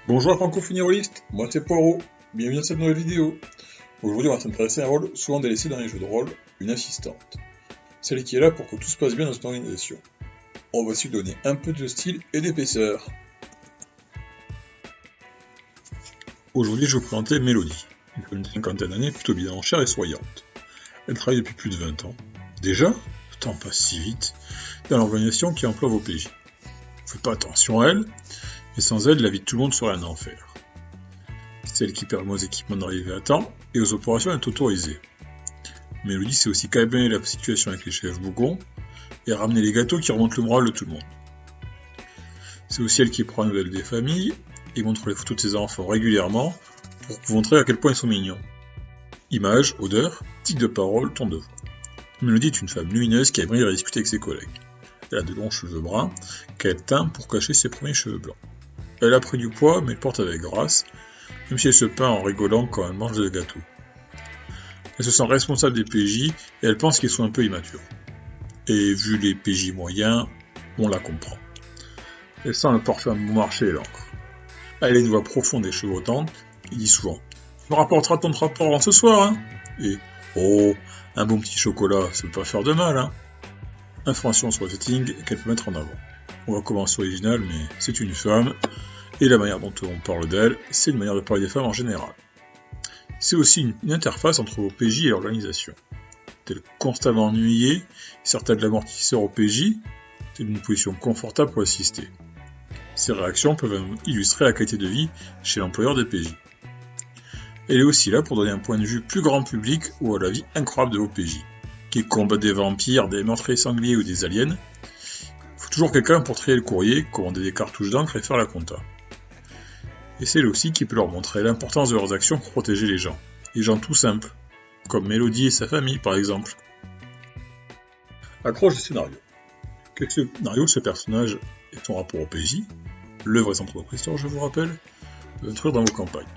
Bonjour francophonie-rôliste, moi c'est Poirot, bienvenue dans cette nouvelle vidéo. Aujourd'hui on va s'intéresser à un rôle souvent délaissé dans les jeux de rôle, une assistante. Celle qui est là pour que tout se passe bien dans cette organisation. On va aussi lui donner un peu de style et d'épaisseur. Aujourd'hui je vais vous présenter Mélodie, une femme de 50 d'années plutôt bien en chair et souriante. Elle travaille depuis plus de 20 ans. Déjà, le temps passe si vite, dans l'organisation qui emploie vos PJ. Faites pas attention à elle, mais sans elle, la vie de tout le monde serait un enfer. C'est elle qui permet aux équipements d'arriver à temps et aux opérations d'être autorisées. Mélodie sait aussi calmer la situation avec les chefs bougons et ramener les gâteaux qui remontent le moral de tout le monde. C'est aussi elle qui prend la nouvelle des familles et montre les photos de ses enfants régulièrement pour vous montrer à quel point ils sont mignons. Images, odeurs, tics de parole, ton de voix. Mélodie est une femme lumineuse qui aime rire et discuter avec ses collègues. Elle a de longs cheveux bruns qu'elle teint pour cacher ses premiers cheveux blancs. Elle a pris du poids mais elle porte avec grâce, même si elle se peint en rigolant quand elle mange des gâteaux. Elle se sent responsable des PJ et elle pense qu'ils sont un peu immatures. Et vu les PJ moyens, on la comprend. Elle sent le parfum bon marché et l'encre. Elle a une voix profonde et chevrotante, il dit souvent « Tu me rapporteras ton rapport ce soir, hein ?» Et « Oh, un bon petit chocolat, ça peut pas faire de mal, hein ?» Information sur le setting qu'elle peut mettre en avant. On va commencer original, mais c'est une femme, et la manière dont on parle d'elle, c'est une manière de parler des femmes en général. C'est aussi une interface entre vos PJ et l'organisation. Tel constamment ennuyé, certains de l'amortisseur au PJ, c'est une position confortable pour assister. Ces réactions peuvent illustrer la qualité de vie chez l'employeur des PJ. Elle est aussi là pour donner un point de vue plus grand public ou à la vie incroyable de vos PJ. Qu'ils combattent des vampires, des meurtriers sangliers ou des aliens, il faut toujours quelqu'un pour trier le courrier, commander des cartouches d'encre et faire la compta. Et c'est elle aussi qui peut leur montrer l'importance de leurs actions pour protéger les gens tout simples, comme Mélodie et sa famille par exemple. Accroche de scénario. Quel scénario de ce personnage et son rapport au PJ, l'œuvre est centrée au histoire, je vous rappelle, peut introduire dans vos campagnes.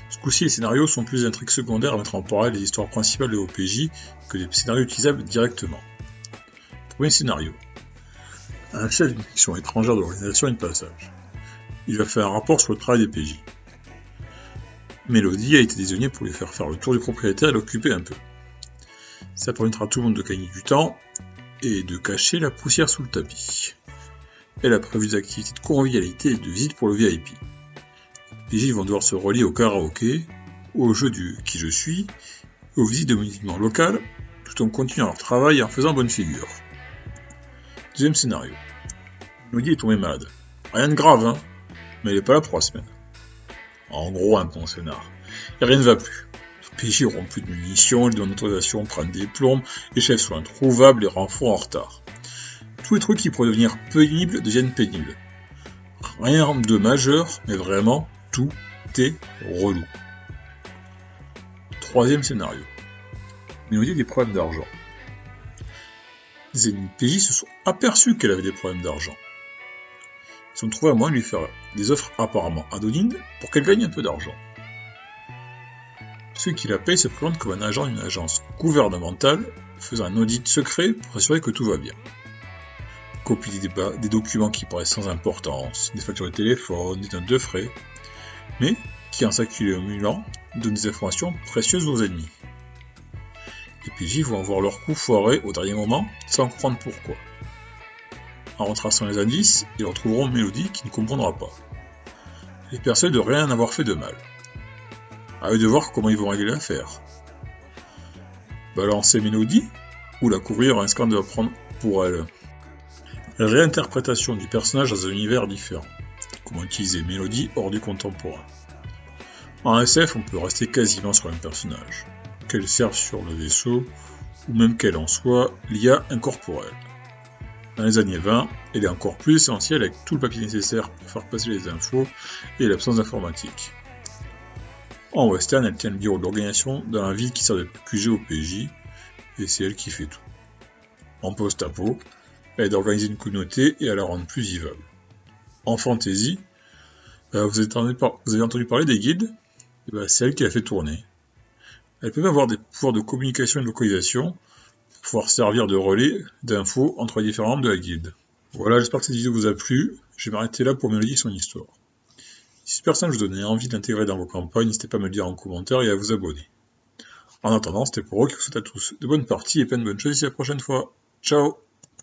Ce coup-ci, les scénarios sont plus des intrigues secondaires à mettre en parallèle des histoires principales de vos PJ que des scénarios utilisables directement. Premier scénario. Un chef d'une mission étrangère de l'organisation est de passage. Il va faire un rapport sur le travail des PJ. Mélodie a été désignée pour lui faire le tour du propriétaire et l'occuper un peu. Ça permettra à tout le monde de gagner du temps et de cacher la poussière sous le tapis. Elle a prévu des activités de convivialité et de visite pour le VIP. Les PJ vont devoir se relier au karaoké, au jeu du qui je suis, aux visites de monuments locaux, tout en continuant leur travail et en faisant bonne figure. Deuxième scénario. Mélodie est tombée malade. Rien de grave, hein, mais elle est pas là pour 3 semaines. En gros, un bon scénar. Et rien ne va plus. Les PJ auront plus de munitions, ils donnent autorisation, prennent des plombes, les chefs sont introuvables, les renforts en retard. Tous les trucs qui pourraient devenir pénibles deviennent pénibles. Rien de majeur, mais vraiment, tout est relou. Troisième scénario. Mélodie a des problèmes d'argent. Les ennemis PJ se sont aperçus qu'elle avait des problèmes d'argent. Ils ont trouvé un moyen de lui faire des offres apparemment anonymes pour qu'elle gagne un peu d'argent. Ceux qui la payent se présentent comme un agent d'une agence gouvernementale faisant un audit secret pour s'assurer que tout va bien. Copie des documents qui paraissent sans importance, des factures de téléphone, des notes de frais, mais qui en s'accumulant donnent des informations précieuses aux ennemis. Les PJ vont avoir leur coup foiré au dernier moment sans comprendre pourquoi. En retraçant les indices, ils retrouveront Mélodie qui ne comprendra pas. Elle est persuadée de rien avoir fait de mal. À eux de voir comment ils vont régler l'affaire. Balancer Mélodie ou la couvrir un scandale à prendre pour elle. Réinterprétation du personnage dans un univers différent. Comment utiliser Mélodie hors du contemporain. En SF, on peut rester quasiment sur le même personnage. Qu'elle serve sur le vaisseau, ou même qu'elle en soit l'IA incorporelle. Dans les années 20, elle est encore plus essentielle avec tout le papier nécessaire pour faire passer les infos et l'absence d'informatique. En western, elle tient le bureau de l'organisation dans la ville qui sert de QG au PJ, et c'est elle qui fait tout. En post-apo, elle aide à organiser une communauté et à la rendre plus vivable. En fantasy, vous avez entendu parler des guildes, c'est elle qui a fait tourner. Elle peut même avoir des pouvoirs de communication et de localisation, pour pouvoir servir de relais d'infos entre les différents membres de la guilde. Voilà, j'espère que cette vidéo vous a plu, je vais m'arrêter là pour Mélodie et son histoire. Si ces personnes vous donnaient envie d'intégrer dans vos campagnes, n'hésitez pas à me le dire en commentaire et à vous abonner. En attendant, c'était pour eux qui vous souhaite à tous de bonnes parties et plein de bonnes choses ici la prochaine fois. Ciao!